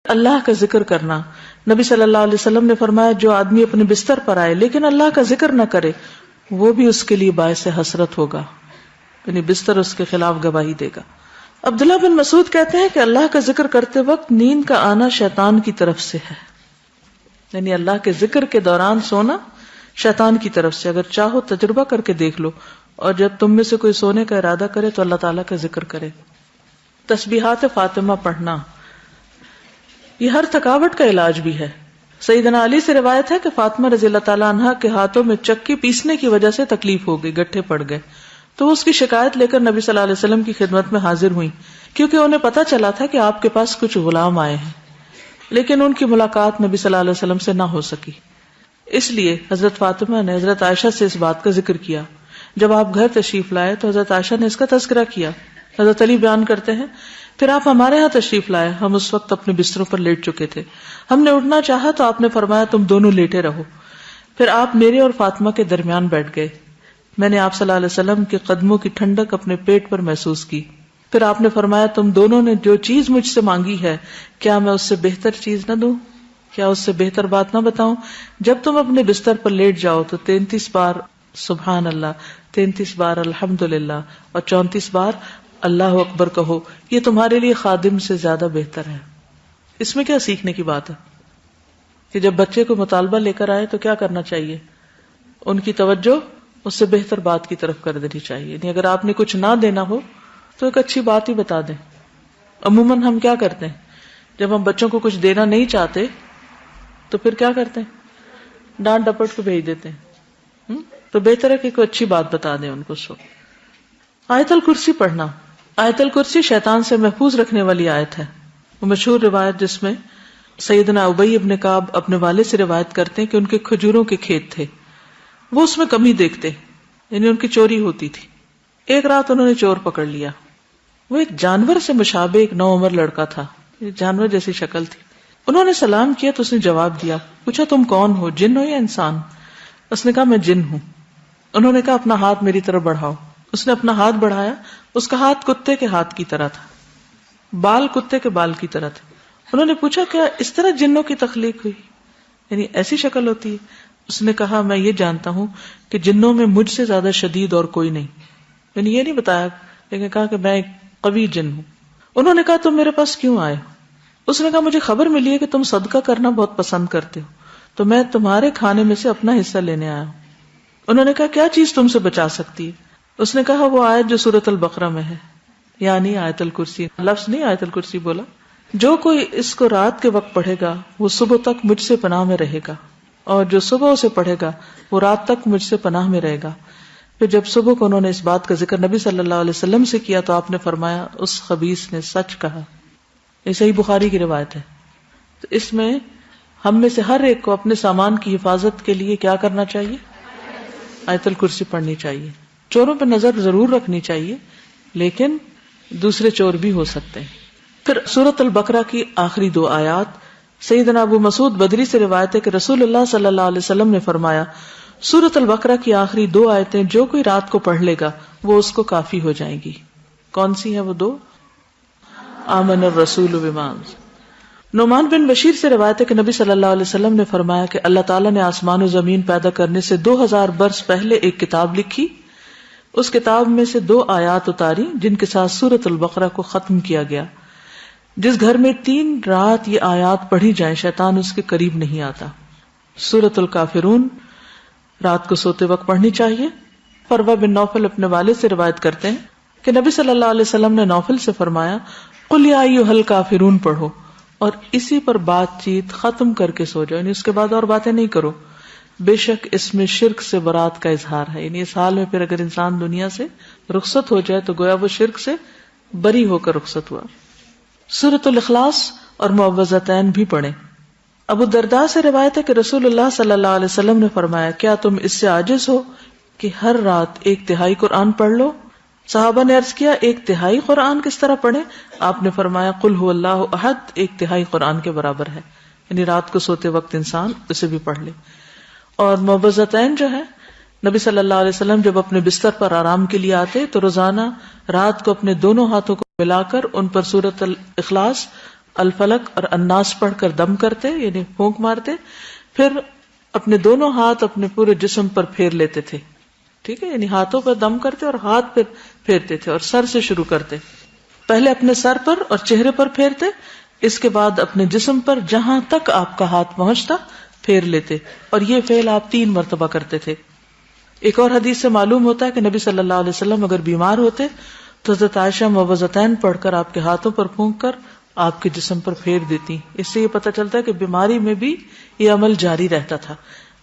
اللہ کا ذکر کرنا. نبی صلی اللہ علیہ وسلم نے فرمایا جو آدمی اپنے بستر پر آئے لیکن اللہ کا ذکر نہ کرے وہ بھی اس کے لیے باعث حسرت ہوگا، یعنی بستر اس کے خلاف گواہی دے گا. عبداللہ بن مسعود کہتے ہیں کہ اللہ کا ذکر کرتے وقت نیند کا آنا شیطان کی طرف سے ہے، یعنی اللہ کے ذکر کے دوران سونا شیطان کی طرف سے. اگر چاہو تجربہ کر کے دیکھ لو، اور جب تم میں سے کوئی سونے کا ارادہ کرے تو اللہ تعالیٰ کا ذکر کرے. تسبیحات فاطمہ پڑھنا یہ ہر تھکاوٹ کا علاج بھی ہے. سیدنا علی سے روایت ہے کہ فاطمہ رضی اللہ تعالیٰ عنہا کے ہاتھوں میں چکی پیسنے کی وجہ سے تکلیف ہو گئی، گٹھے پڑ گئے، تو اس کی شکایت لے کر نبی صلی اللہ علیہ وسلم کی خدمت میں حاضر ہوئی، کیونکہ انہیں پتا چلا تھا کہ آپ کے پاس کچھ غلام آئے ہیں، لیکن ان کی ملاقات نبی صلی اللہ علیہ وسلم سے نہ ہو سکی. اس لیے حضرت فاطمہ نے حضرت عائشہ سے اس بات کا ذکر کیا. جب آپ گھر تشریف لائے تو حضرت عائشہ نے اس کا تذکرہ کیا. حضرت علی بیان کرتے ہیں پھر آپ ہمارے ہاں تشریف لائے، ہم اس وقت اپنے بستروں پر لیٹ چکے تھے، ہم نے اٹھنا چاہا تو آپ نے فرمایا تم دونوں لیٹے رہو. پھر آپ میرے اور فاطمہ کے درمیان بیٹھ گئے. میں نے آپ صلی اللہ علیہ وسلم کے قدموں کی ٹھنڈک اپنے پیٹ پر محسوس کی. پھر آپ نے فرمایا تم دونوں نے جو چیز مجھ سے مانگی ہے کیا میں اس سے بہتر چیز نہ دوں، کیا اس سے بہتر بات نہ بتاؤں؟ جب تم اپنے بستر پر لیٹ جاؤ تو 33 بار سبحان اللہ، 33 بار الحمدللہ اور 34 بار اللہ اکبر کہو، یہ تمہارے لیے خادم سے زیادہ بہتر ہے. اس میں کیا سیکھنے کی بات ہے کہ جب بچے کو مطالبہ لے کر آئے تو کیا کرنا چاہیے؟ ان کی توجہ اس سے بہتر بات کی طرف کر دینی چاہیے. یعنی اگر آپ نے کچھ نہ دینا ہو تو ایک اچھی بات ہی بتا دیں. عموماً ہم کیا کرتے ہیں جب ہم بچوں کو کچھ دینا نہیں چاہتے تو پھر کیا کرتے ہیں؟ ڈانٹ ڈپٹ کو بھیج دیتے ہیں. تو بہتر ہے کہ کوئی اچھی بات بتا دیں ان کو. آیت الکرسی پڑھنا. آیت الکرسی شیطان سے محفوظ رکھنے والی آیت ہے. وہ مشہور روایت جس میں سیدنا ابی ابن کعب اپنے والد سے روایت کرتے ہیں کہ ان کے کھجوروں کے کھیت تھے، وہ اس میں کمی دیکھتے، یعنی ان کی چوری ہوتی تھی. ایک رات انہوں نے چور پکڑ لیا. وہ ایک جانور سے مشابہ ایک نوعمر لڑکا تھا، جانور جیسی شکل تھی. انہوں نے سلام کیا تو اس نے جواب دیا. پوچھا تم کون ہو، جن ہو یا انسان؟ اس نے کہا میں جن ہوں. انہوں نے کہا اپنا ہاتھ میری طرف بڑھاؤ. اس نے اپنا ہاتھ بڑھایا. اس کا ہاتھ کتے کے ہاتھ کی طرح تھا، بال کتے کے بال کی طرح تھے. انہوں نے پوچھا کیا اس طرح جنوں کی تخلیق ہوئی، یعنی ایسی شکل ہوتی ہے؟ اس نے کہا میں یہ جانتا ہوں کہ جنوں میں مجھ سے زیادہ شدید اور کوئی نہیں. یعنی یہ نہیں بتایا لیکن کہا کہ میں ایک قوی جن ہوں. انہوں نے کہا تم میرے پاس کیوں آئے؟ اس نے کہا مجھے خبر ملی ہے کہ تم صدقہ کرنا بہت پسند کرتے ہو تو میں تمہارے کھانے میں سے اپنا حصہ لینے آیا ہوں. انہوں نے کہا کیا چیز تم سے بچا سکتی ہے؟ اس نے کہا وہ آیت جو سورۃ البقرہ میں ہے، یعنی آیت الکرسی. لفظ نہیں آیت الکرسی بولا. جو کوئی اس کو رات کے وقت پڑھے گا وہ صبح تک مجھ سے پناہ میں رہے گا، اور جو صبح اسے پڑھے گا وہ رات تک مجھ سے پناہ میں رہے گا. پھر جب صبح کو انہوں نے اس بات کا ذکر نبی صلی اللہ علیہ وسلم سے کیا تو آپ نے فرمایا اس خبیث نے سچ کہا. یہ صحیح بخاری کی روایت ہے. تو اس میں ہم میں سے ہر ایک کو اپنے سامان کی حفاظت کے لیے کیا کرنا چاہیے؟ آیت الکرسی پڑھنی چاہیے. چوروں پہ نظر ضرور رکھنی چاہیے لیکن دوسرے چور بھی ہو سکتے ہیں. پھر سورۃ البقرہ کی آخری 2 آیات. سیدنا ابو مسعود بدری سے روایت ہے کہ رسول اللہ صلی اللہ علیہ وسلم نے فرمایا سورۃ البقرہ کی آخری 2 آیتیں جو کوئی رات کو پڑھ لے گا وہ اس کو کافی ہو جائیں گی. کون سی ہیں وہ 2؟ آمن الرسول بما. نعمان بن بشیر سے روایت ہے کہ نبی صلی اللہ علیہ وسلم نے فرمایا کہ اللہ تعالیٰ نے آسمان و زمین پیدا کرنے سے 2000 برس پہلے ایک کتاب لکھی. اس کتاب میں سے 2 آیات اتاری جن کے ساتھ سورۃ البقرہ کو ختم کیا گیا. جس گھر میں 3 رات یہ آیات پڑھی جائیں شیطان اس کے قریب نہیں آتا. سورۃ الکافرون رات کو سوتے وقت پڑھنی چاہیے. فروہ بن نوفل اپنے والد سے روایت کرتے ہیں کہ نبی صلی اللہ علیہ وسلم نے نوفل سے فرمایا قل یا ایھا الکافرون پڑھو اور اسی پر بات چیت ختم کر کے سو جاؤ، یعنی اس کے بعد اور باتیں نہیں کرو. بے شک اس میں شرک سے برات کا اظہار ہے. یعنی اس حال میں پھر اگر انسان دنیا سے رخصت ہو جائے تو گویا وہ شرک سے بری ہو کر رخصت ہوا. سورۃ الاخلاص اور معوذتین بھی پڑھیں. ابو الدرداء سے روایت ہے کہ رسول اللہ صلی اللہ علیہ وسلم نے فرمایا کیا تم اس سے عاجز ہو کہ ہر رات 1/3 قرآن پڑھ لو؟ صحابہ نے عرض کیا 1/3 قرآن کس طرح پڑھیں؟ آپ نے فرمایا قل هو اللہ احد 1/3 قرآن کے برابر ہے. یعنی رات کو سوتے وقت انسان اسے بھی پڑھ لے. اور معوذتین جو ہے نبی صلی اللہ علیہ وسلم جب اپنے بستر پر آرام کے لیے آتے تو روزانہ رات کو اپنے دونوں ہاتھوں کو ملا کر ان پر سورۃ الاخلاص الفلق اور الناس پڑھ کر دم کرتے یعنی پھونک مارتے، پھر اپنے دونوں ہاتھ اپنے پورے جسم پر پھیر لیتے تھے. ٹھیک ہے، یعنی ہاتھوں پر دم کرتے اور ہاتھ پہ پھیرتے تھے، اور سر سے شروع کرتے. پہلے اپنے سر پر اور چہرے پر پھیرتے، اس کے بعد اپنے جسم پر جہاں تک آپ کا ہاتھ پہنچتا پھیر لیتے، اور یہ فعل آپ 3 مرتبہ کرتے تھے. ایک اور حدیث سے معلوم ہوتا ہے کہ نبی صلی اللہ علیہ وسلم اگر بیمار ہوتے تو حضرت عائشہ موعظتین پڑھ کر آپ کے ہاتھوں پر پھونک کر آپ کے جسم پر پھیر دیتی. اس سے یہ پتہ چلتا ہے کہ بیماری میں بھی یہ عمل جاری رہتا تھا.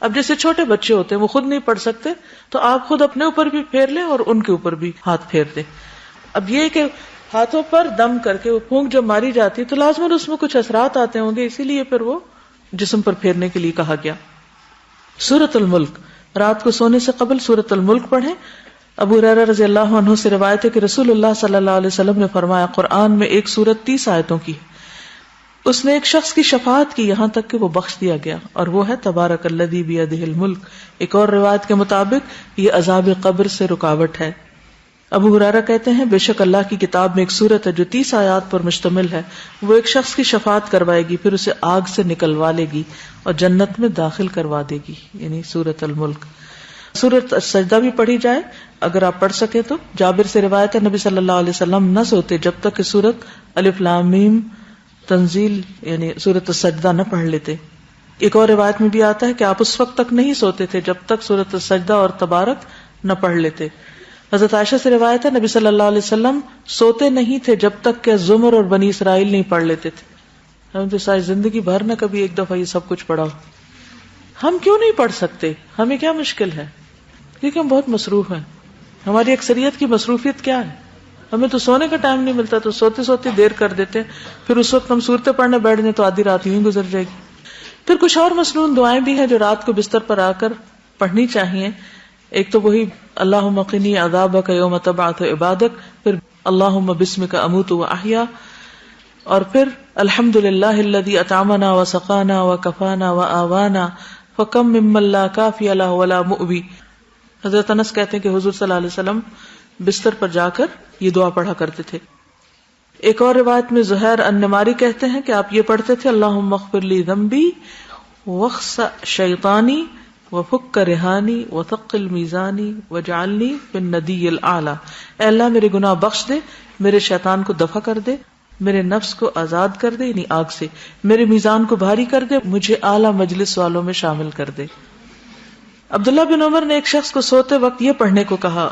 اب جیسے چھوٹے بچے ہوتے ہیں وہ خود نہیں پڑھ سکتے تو آپ خود اپنے اوپر بھی پھیر لیں اور ان کے اوپر بھی ہاتھ پھیر دیں. اب یہ کہ ہاتھوں پر دم کر کے وہ پھونک جب ماری جاتی تو لازماً اس میں کچھ اثرات آتے ہوں گے، اسی لیے پھر وہ جسم پر پھیرنے کے لیے کہا گیا. سورۃ الملک، رات کو سونے سے قبل سورۃ الملک پڑھیں. ابو ہریرہ رضی اللہ عنہ سے روایت ہے کہ رسول اللہ صلی اللہ علیہ وسلم نے فرمایا قرآن میں ایک سورت 30 آیتوں کی ہے، اس نے ایک شخص کی شفاعت کی یہاں تک کہ وہ بخش دیا گیا، اور وہ ہے تبارک الذی بیدہ الملک. ایک اور روایت کے مطابق یہ عذاب قبر سے رکاوٹ ہے. ابو ہریرہ کہتے ہیں بے شک اللہ کی کتاب میں ایک سورت ہے جو 30 آیات پر مشتمل ہے، وہ ایک شخص کی شفاعت کروائے گی، پھر اسے آگ سے نکلوا لے گی اور جنت میں داخل کروا دے گی، یعنی سورۃ الملک. سورۃ السجدہ بھی پڑھی جائے اگر آپ پڑھ سکیں تو. جابر سے روایت ہے نبی صلی اللہ علیہ وسلم نہ سوتے جب تک کہ سورۃ الف لام میم تنزیل یعنی سورۃ السجدہ نہ پڑھ لیتے. ایک اور روایت میں بھی آتا ہے کہ آپ اس وقت تک نہیں سوتے تھے جب تک سورۃ السجدہ اور تبارک نہ پڑھ لیتے. حضرت عائشہ سے روایت ہے نبی صلی اللہ علیہ وسلم سوتے نہیں تھے جب تک کہ زمر اور بنی اسرائیل نہیں پڑھ لیتے تھے. ہم تو ساری زندگی بھر نہ کبھی ایک دفعہ یہ سب کچھ پڑھا ہو. ہم کیوں نہیں پڑھ سکتے؟ ہمیں کیا مشکل ہے؟ کیونکہ ہم بہت مصروف ہیں. ہماری اکثریت کی مصروفیت کیا ہے؟ ہمیں تو سونے کا ٹائم نہیں ملتا، تو سوتے سوتے دیر کر دیتے ہیں، پھر اس وقت ہم صورتیں پڑھنے بیٹھ جائیں تو آدھی رات یوں گزر جائے گی. پھر کچھ اور مصنون دعائیں بھی ہیں جو رات کو بستر پر آ کر پڑھنی چاہیے. ایک تو وہی اللہم قنی عذابک یوم تبعث عبادک، پھر اللہم بسمک اموت واحیا، اور پھر الحمدللہ الذی اطعمنا وسقانا وکفانا وآوانا فکم ممن لا کافی لہ ولا مؤوی. حضرت انس کہتے ہیں کہ حضور صلی اللہ علیہ وسلم بستر پر جا کر یہ دعا پڑھا کرتے تھے. ایک اور روایت میں زہیر النماری کہتے ہیں کہ آپ یہ پڑھتے تھے اللہم اغفر لی ذنبی واخسأ شیطانی وفک رہانی وثقل میزانی وجعلنی فی الندی الاعلی. اے اللہ میرے گناہ بخش دے، میرے شیطان کو دفع کر دے، میرے نفس کو آزاد کر دے یعنی آگ سے، میرے میزان کو بھاری کر دے، مجھے اعلیٰ مجلس والوں میں شامل کر دے. عبداللہ بن عمر نے ایک شخص کو سوتے وقت یہ پڑھنے کو کہا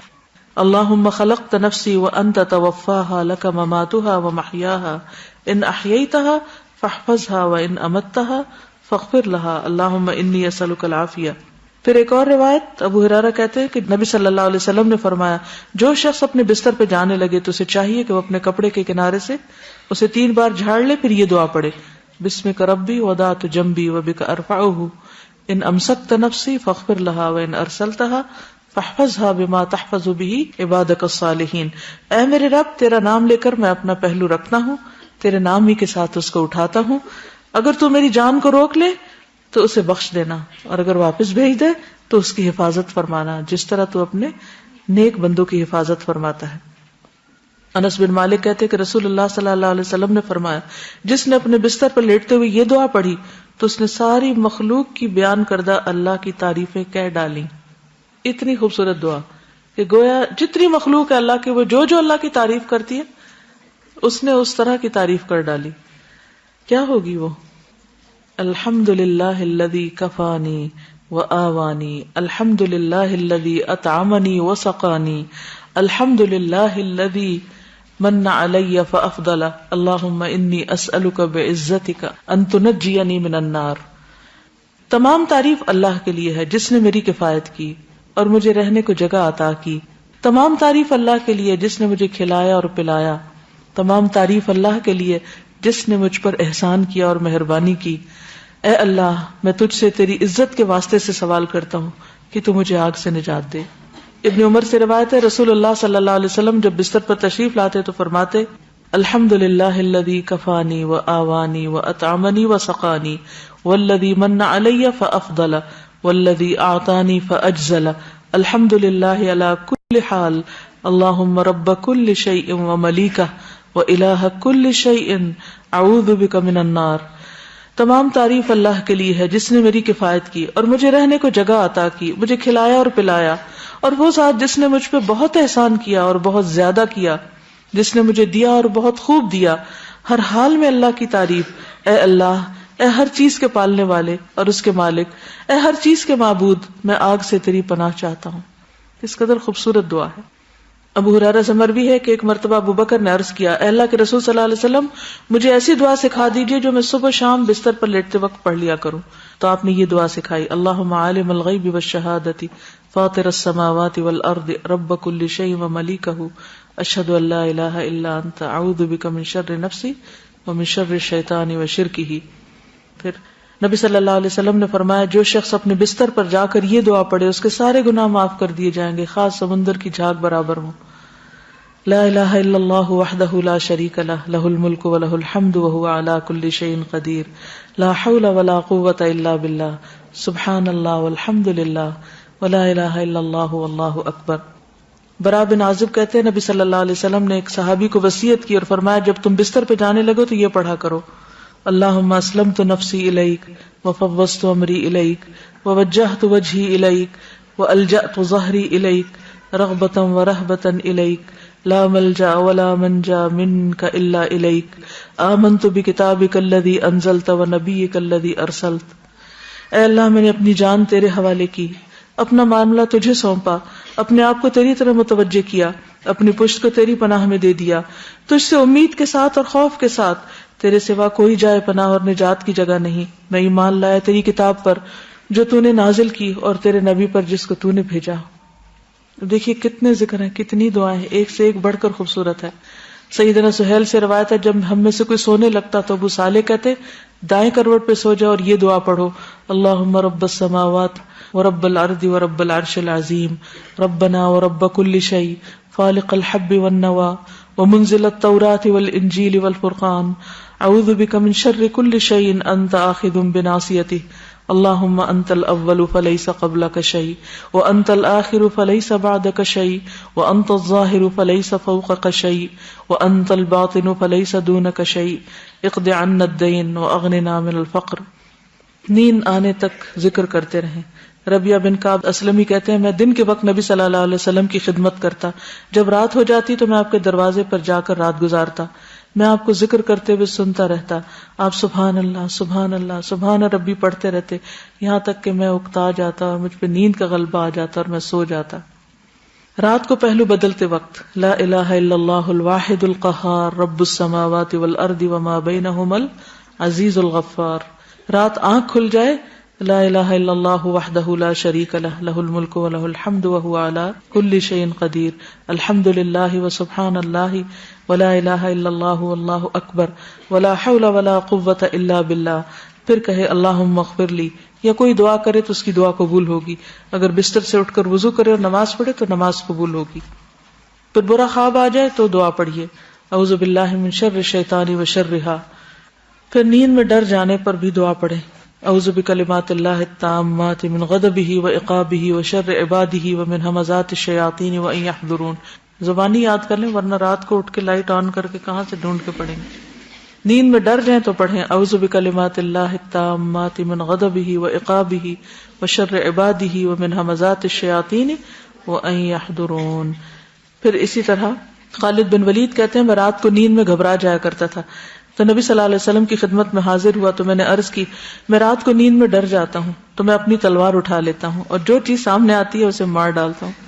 اللہم خلقت نفسی وانت توفاها لک مماتها ومحیاها ان احییتها فاحفظها وان امتها فاغفر لها اللہم انی اسألک العافیہ. پھر ایک اور روایت ابو ہریرہ کہتے ہیں کہ نبی صلی اللہ علیہ وسلم نے فرمایا جو شخص اپنے بستر پہ جانے لگے تو اسے چاہیے کہ وہ اپنے کپڑے کے کنارے سے اسے 3 بار جھاڑ لے، پھر یہ دعا پڑھے بسمک ربی وضعت جنبی وبک ارفعہ ان امسکت نفسی فاغفر لها وان ارسلتها فاحفظها بما تحفظ به عبادك الصالحین. اے میرے رب تیرا نام لے کر میں اپنا پہلو رکھتا ہوں، تیرے نام ہی کے ساتھ اس کو اٹھاتا ہوں، اگر تو میری جان کو روک لے تو اسے بخش دینا، اور اگر واپس بھیج دے تو اس کی حفاظت فرمانا جس طرح تو اپنے نیک بندوں کی حفاظت فرماتا ہے. انس بن مالک کہتے کہ رسول اللہ صلی اللہ علیہ وسلم نے فرمایا جس نے اپنے بستر پر لیٹتے ہوئے یہ دعا پڑھی تو اس نے ساری مخلوق کی بیان کردہ اللہ کی تعریفیں کہہ ڈالی. اتنی خوبصورت دعا کہ گویا جتنی مخلوق ہے اللہ کے، وہ جو اللہ کی تعریف کرتی ہے اس نے اس طرح کی تعریف کر ڈالی. کیا ہوگی وہ؟ الحمدللہ الذی کفانی وآوانی، الحمدللہ الذی اطعمنی وسقانی، الحمدللہ الذی من علی فافضل، اللہم انی اسألک بعزتک ان تنجینی من النار. تمام تعریف اللہ کے لیے ہے جس نے میری کفایت کی اور مجھے رہنے کو جگہ عطا کی. تمام تعریف اللہ کے لیے جس نے مجھے کھلایا اور پلایا. تمام تعریف اللہ کے لیے جس نے مجھ پر احسان کیا اور مہربانی کی. اے اللہ میں تجھ سے تیری عزت کے واسطے سے سوال کرتا ہوں کہ تو مجھے آگ سے نجات دے. ابن عمر سے روایت ہے رسول اللہ صلی اللہ علیہ وسلم جب بستر پر تشریف لاتے تو فرماتے الحمدللہ الذی کفانی وآوانی واطعمنی وسقانی والذی من علی فافضل والذی اعطانی فاجزل الحمدللہ علی کل حال اللہم رب کل شیء وملیکہ وإلہ کل شیء اعوذ بک من النار. تمام تعریف اللہ کے لیے ہے جس نے میری کفایت کی اور مجھے رہنے کو جگہ عطا کی, مجھے کھلایا اور پلایا, اور وہ ذات جس نے مجھ پہ بہت احسان کیا اور بہت زیادہ کیا, جس نے مجھے دیا اور بہت خوب دیا. ہر حال میں اللہ کی تعریف. اے اللہ, اے ہر چیز کے پالنے والے اور اس کے مالک, اے ہر چیز کے معبود, میں آگ سے تیری پناہ چاہتا ہوں. اس قدر خوبصورت دعا ہے. ابو ہریرہ سے مروی ہے کہ ایک مرتبہ ابو بکر نے عرض کیا, اے اللہ کے رسول صلی اللہ علیہ وسلم, مجھے ایسی دعا سکھا دیجیے جو میں صبح شام بستر پر لیٹتے وقت پڑھ لیا کروں. تو آپ نے یہ دعا سکھائی, اللہم عالم الغیب والشہادۃ فاطر السماوات والارض رب کل شیء وملیکہ اشہد ان لا الہ الا انت اعوذ بک من شر نفسی ومن شر الشیطان وشرکہ. پھر نبی صلی اللہ علیہ وسلم نے فرمایا, جو شخص اپنے بستر پر جا کر یہ دعا پڑھے اس کے سارے گناہ معاف کر دیے جائیں گے, خاص سمندر کی جھاگ برابر ہوں. لا الہ الا اللہ وحدہ لا شریک لہ لہ الملک ولہ الحمد وہو علی کل شیء قدیر لا حول ولا قوۃ الا باللہ سبحان اللہ والحمد للہ ولا الہ الا اللہ واللہ اکبر. برا بن عازب کہتے ہیں, نبی صلی اللہ علیہ وسلم نے ایک صحابی کو وصیت کی اور فرمایا, جب تم بستر پہ جانے لگو تو یہ پڑھا کرو, اللہم اسلمت نفسی الیک وفوضت امری الیک ووجہت وجہی الیک والجأت ظہری الیک رغبتا ورہبتا الیک لا ملجا ولا منجا منک الا الیک آمنت بکتابک الذی انزلت ونبیک الذی ارسلت. اے اللہ, میں نے اپنی جان تیرے حوالے کی, اپنا معاملہ تجھے سونپا, اپنے آپ کو تیری طرف متوجہ کیا, اپنی پشت کو تیری پناہ میں دے دیا, تجھ سے امید کے ساتھ اور خوف کے ساتھ, تیرے سوا کوئی جائے پناہ اور نجات کی جگہ نہیں. میں ایمان لایا تیری کتاب پر جو تو نے نازل کی اور تیرے نبی پر جس کو تو نے بھیجا. دیکھیے کتنے ذکر ہیں, کتنی دعائیں ہیں, ایک سے ایک بڑھ کر خوبصورت ہے. سیدنا سہیل سے روایت ہے, جب ہم میں سے کوئی سونے لگتا تو ابو صالح کہتے, دائیں کروٹ پہ سو جاؤ اور یہ دعا پڑھو, اللہم رب السماوات ورب الارض ورب العرش العظیم ربنا ورب کل شیء فالق الحب والنوى ومنزل التوراة والانجیل والفرقان اعوذ بک من شر کل شیء انت آخذ بناصیتہ اللہم انت الاول فلیس قبلک شیء وانت الآخر فلیس بعدک شیء وانت الظاہر فلیس فوقک شیء وانت الباطن فلیس دونک شیء اقض عنا الدین واغننا من الفقر. نیند آنے تک ذکر کرتے رہیں. ربیہ بن کعب اسلمی کہتے ہیں, میں دن کے وقت نبی صلی اللہ علیہ وسلم کی خدمت کرتا, جب رات ہو جاتی تو میں آپ کے دروازے پر جا کر رات گزارتا, میں آپ کو ذکر کرتے ہوئے سنتا رہتا, آپ سبحان اللہ سبحان اللہ سبحان ربی پڑھتے رہتے, یہاں تک کہ میں اکتا جاتا اور مجھ پہ نیند کا غلبہ آ جاتا اور میں سو جاتا. رات کو پہلو بدلتے وقت لا الہ الا اللہ الواحد القہار رب السماوات والارض وما بینہما العزیز الغفار. رات آنکھ کھل جائے, لا الہ الا اللہ وحدہ لا شریک لہ لہ الملک ولہ الحمد وہو علی کل شیء قدیر الحمد للہ وسبحان اللہ ولا الہ الا اللہ واللہ اکبر ولا حول ولا قوۃ الا باللہ. پھر کہے اللہم اغفر لی, یا کوئی دعا کرے تو اس کی دعا قبول ہوگی. اگر بستر سے اٹھ کر وضو کرے اور نماز پڑھے تو نماز قبول ہوگی. پھر برا خواب آ جائے تو دعا پڑھیے, اعوذ باللہ من شر الشیطان وشرہا. پھر نیند میں ڈر جانے پر بھی دعا پڑھیں, اعوذ بکلمات اللہ التامات من غضبہ وعقابہ وشر عبادہ ومن ہمزات الشیاطین وان یحضرون. زبانی یاد کر لیں, ورنہ رات کو اٹھ کے لائٹ آن کر کے کہاں سے ڈھونڈ کے پڑھیں گے. نیند میں ڈر جائیں تو پڑھیں اعوذ بکلمات اللہ التامات من غضبہ وعقابہ وشر عبادہ ومن ہمزات الشیاطین وان یحضرون. پھر اسی طرح خالد بن ولید کہتے ہیں, میں رات کو نیند میں گھبرا جایا کرتا تھا, تو نبی صلی اللہ علیہ وسلم کی خدمت میں حاضر ہوا تو میں نے عرض کی, میں رات کو نیند میں ڈر جاتا ہوں تو میں اپنی تلوار اٹھا لیتا ہوں اور جو چیز سامنے آتی ہے اسے مار ڈالتا ہوں.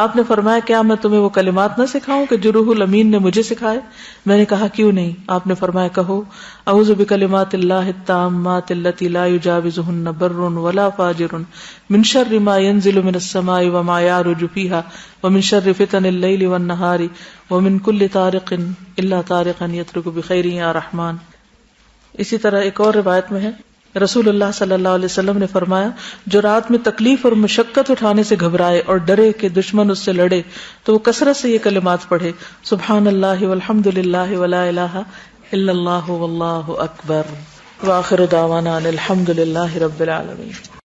آپ نے فرمایا, کیا میں تمہیں وہ کلمات نہ سکھاؤں کہ جو روح الامین نے مجھے سکھائے؟ میں نے کہا کیوں نہیں. آپ نے فرمایا, کہو اعوذ بکلمات اللہ التامات التی لا یجاوزہن بر ولا فاجر من شر ما ينزل من السماء وما يعرج فيها ومن شر فتن الليل والنهار ومن كل طارق الا طارقا يترك بخير یا رحمان. اسی طرح ایک اور روایت میں ہے, رسول اللہ صلی اللہ علیہ وسلم نے فرمایا, جو رات میں تکلیف اور مشقت اٹھانے سے گھبرائے اور ڈرے کہ دشمن اس سے لڑے تو وہ کثرت سے یہ کلمات پڑھے, سبحان اللہ والحمد للہ ولا الہ الا اللہ واللہ اکبر. وآخر دعوانا ان الحمد للہ رب العالمین.